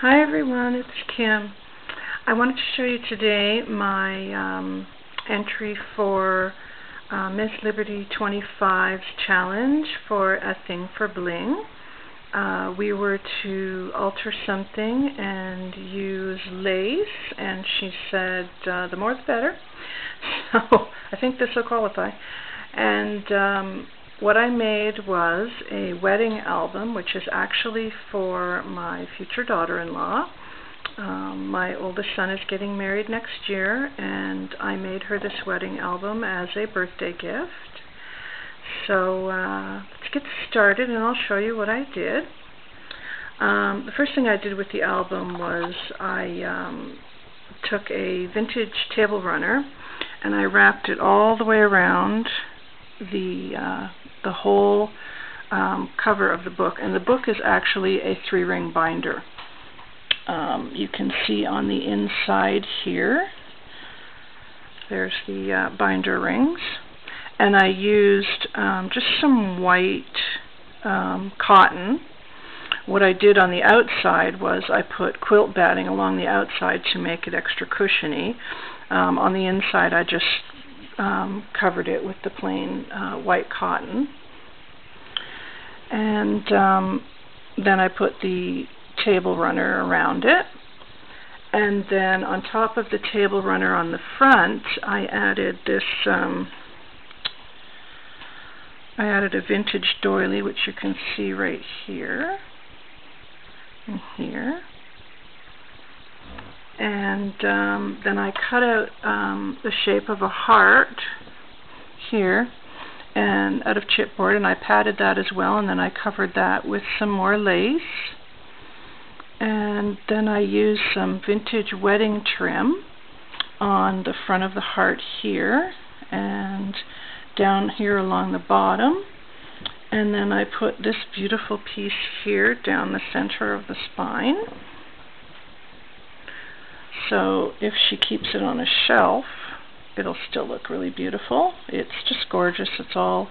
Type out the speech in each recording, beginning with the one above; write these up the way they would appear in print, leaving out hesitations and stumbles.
Hi everyone, it's Kim. I wanted to show you today my entry for Miss Liberty 25's challenge for A Thing for Bling. We were to alter something and use lace, and she said the more the better. So I think this will qualify. And what I made was a wedding album, which is actually for my future daughter-in-law. My oldest son is getting married next year, and I made her this wedding album as a birthday gift. So let's get started, and I'll show you what I did. The first thing I did with the album was I took a vintage table runner, and I wrapped it all the way around the whole cover of the book. And the book is actually a 3-ring binder. You can see on the inside here, there's the binder rings. And I used just some white cotton. What I did on the outside was I put quilt batting along the outside to make it extra cushiony. On the inside I just covered it with the plain white cotton. And then I put the table runner around it. And then on top of the table runner on the front, I added this, I added a vintage doily, which you can see right here and here. And then I cut out the shape of a heart here and out of chipboard, and I padded that as well, and then I covered that with some more lace. And then I used some vintage wedding trim on the front of the heart here and down here along the bottom. And then I put this beautiful piece here down the center of the spine. So if she keeps it on a shelf, it'll still look really beautiful. It's just gorgeous. It's all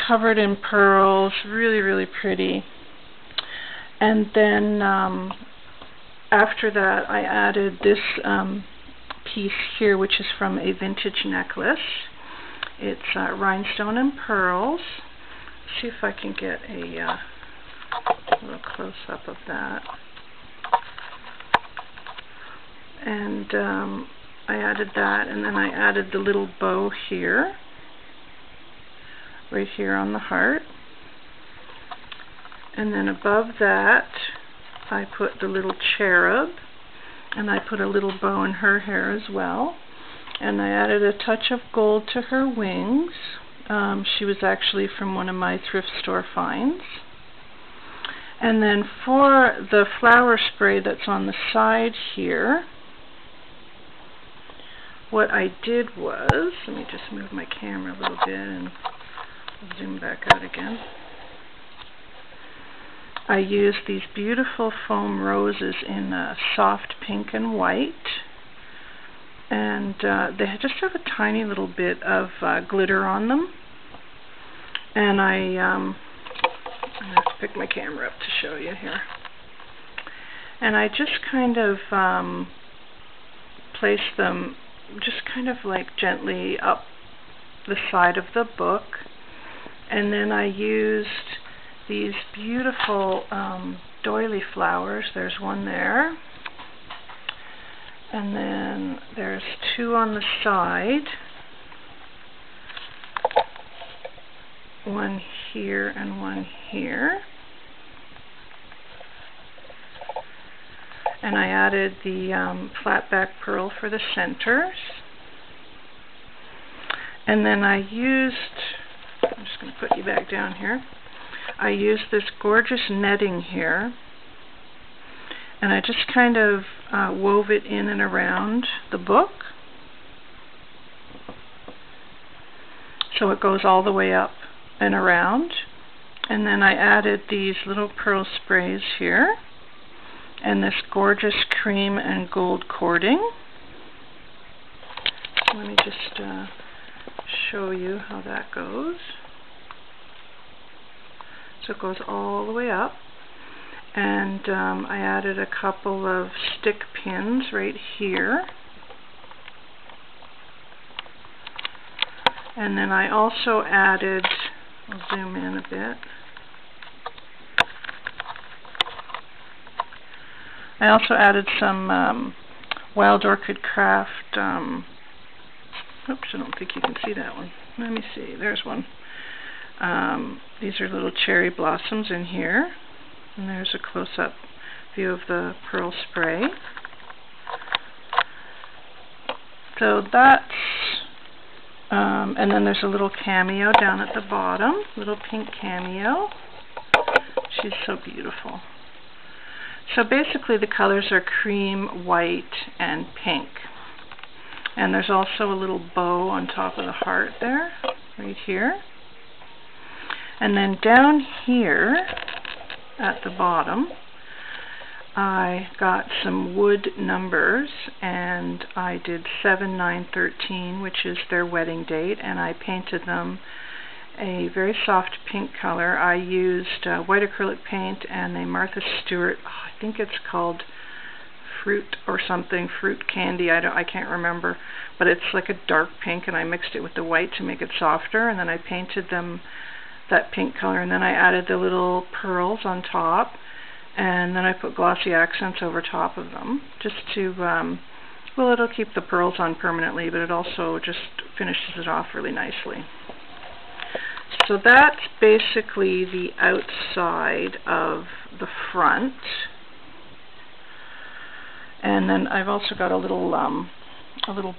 covered in pearls, really, really pretty. And then after that, I added this piece here, which is from a vintage necklace. It's rhinestone and pearls. Let's see if I can get a little close-up of that. And I added that, and then I added the little bow here, right here on the heart. And then above that, I put the little cherub, and I put a little bow in her hair as well. And I added a touch of gold to her wings. She was actually from one of my thrift store finds. And then for the flower spray that's on the side here, what I did was, let me just move my camera a little bit and zoom back out again. I used these beautiful foam roses in soft pink and white. And they just have a tiny little bit of glitter on them. And I have to pick my camera up to show you here. And I just kind of placed them just kind of like gently up the side of the book. And then I used these beautiful doily flowers. There's one there. And then there's 2 on the side. One here and one here. And I added the flat back pearl for the centers. And then I used, I'm just going to put you back down here. I used this gorgeous netting here. And I just kind of wove it in and around the book. So it goes all the way up and around. And then I added these little pearl sprays here. And this gorgeous cream and gold cording. Let me just show you how that goes. So it goes all the way up. and I added a couple of stick pins right here. And then I also added, I'll zoom in a bit. I also added some Wild Orchid Craft, oops, I don't think you can see that one. Let me see, there's one. These are little cherry blossoms in here. And there's a close-up view of the pearl spray. So that's, and then there's a little cameo down at the bottom, little pink cameo. She's so beautiful. So basically the colors are cream, white, and pink. And there's also a little bow on top of the heart there, right here. And then down here at the bottom, I got some wood numbers, and I did 7, 9, 13, which is their wedding date, and I painted them a very soft pink color. I used white acrylic paint and a Martha Stewart, I think it's called Fruit or something, Fruit Candy, I can't remember, but it's like a dark pink, and I mixed it with the white to make it softer, and then I painted them that pink color, and then I added the little pearls on top, and then I put glossy accents over top of them, just to, well, it'll keep the pearls on permanently, but it also just finishes it off really nicely. So that's basically the outside of the front. And then I've also got a little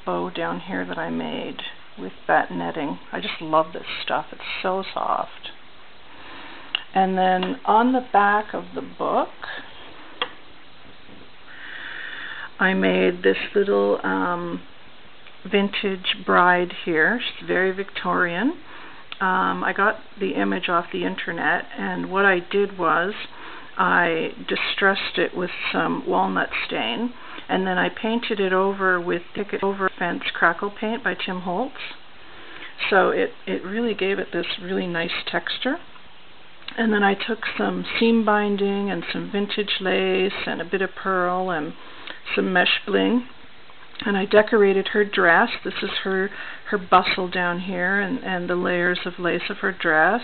bow down here that I made with that netting. I just love this stuff. It's so soft. And then on the back of the book, I made this little vintage bride here. She's very Victorian. I got the image off the internet, and what I did was I distressed it with some walnut stain, and then I painted it over with Picket Over Fence Crackle Paint by Tim Holtz. So it really gave it this really nice texture. And then I took some seam binding and some vintage lace and a bit of pearl and some mesh bling, and I decorated her dress. This is her bustle down here, and the layers of lace of her dress.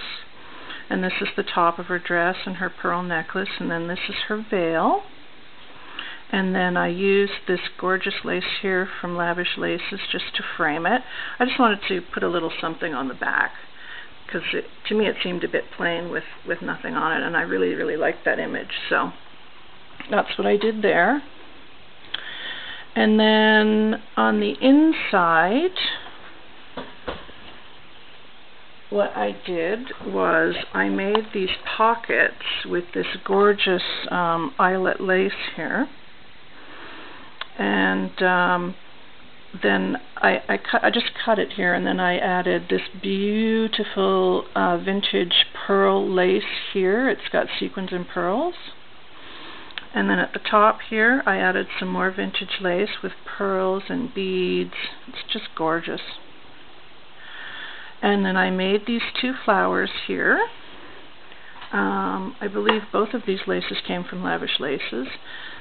And this is the top of her dress and her pearl necklace, and then this is her veil. And then I used this gorgeous lace here from Lavish Laces just to frame it. I just wanted to put a little something on the back, because to me it seemed a bit plain with nothing on it, and I really, really liked that image. So that's what I did there. And then on the inside, what I did was I made these pockets with this gorgeous eyelet lace here, and then I just cut it here, and then I added this beautiful vintage pearl lace here. It's got sequins and pearls. And then at the top here, I added some more vintage lace with pearls and beads. It's just gorgeous. And then I made these two flowers here. I believe both of these laces came from Lavish Laces.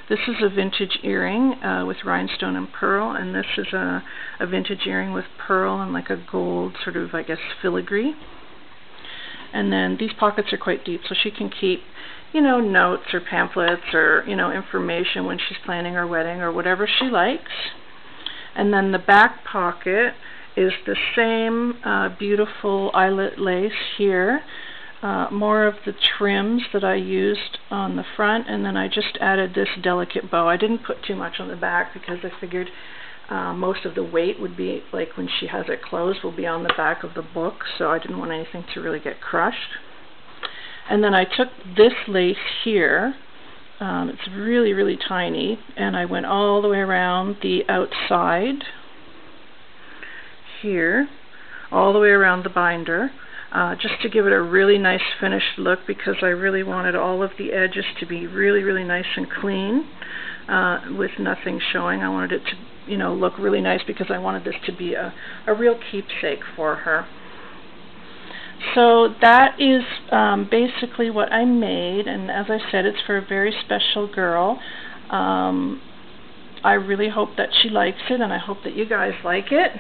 This is a vintage earring with rhinestone and pearl, and this is a vintage earring with pearl and like a gold sort of, I guess, filigree. And then these pockets are quite deep, so she can keep, you know, notes or pamphlets or, you know, information when she's planning her wedding or whatever she likes. And then the back pocket is the same beautiful eyelet lace here, more of the trims that I used on the front, and then I just added this delicate bow. I didn't put too much on the back because I figured most of the weight would be, like when she has it closed, will be on the back of the book, so I didn't want anything to really get crushed. And then I took this lace here, it's really, really tiny, and I went all the way around the outside here, all the way around the binder, just to give it a really nice finished look, because I really wanted all of the edges to be really, really nice and clean, with nothing showing. I wanted it to, you know, look really nice because I wanted this to be a real keepsake for her. So that is basically what I made, and as I said, it's for a very special girl. I really hope that she likes it, and I hope that you guys like it.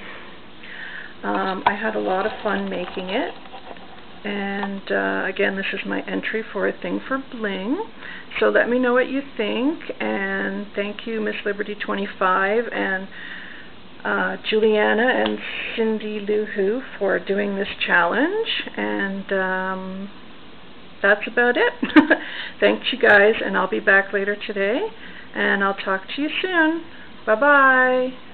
I had a lot of fun making it, and again, this is my entry for A Thing for Bling. So let me know what you think, and thank you, Miss Liberty 25 and Juliana and Cindy Lou Who for doing this challenge, and that's about it. Thanks you guys, and I'll be back later today, and I'll talk to you soon. Bye-bye.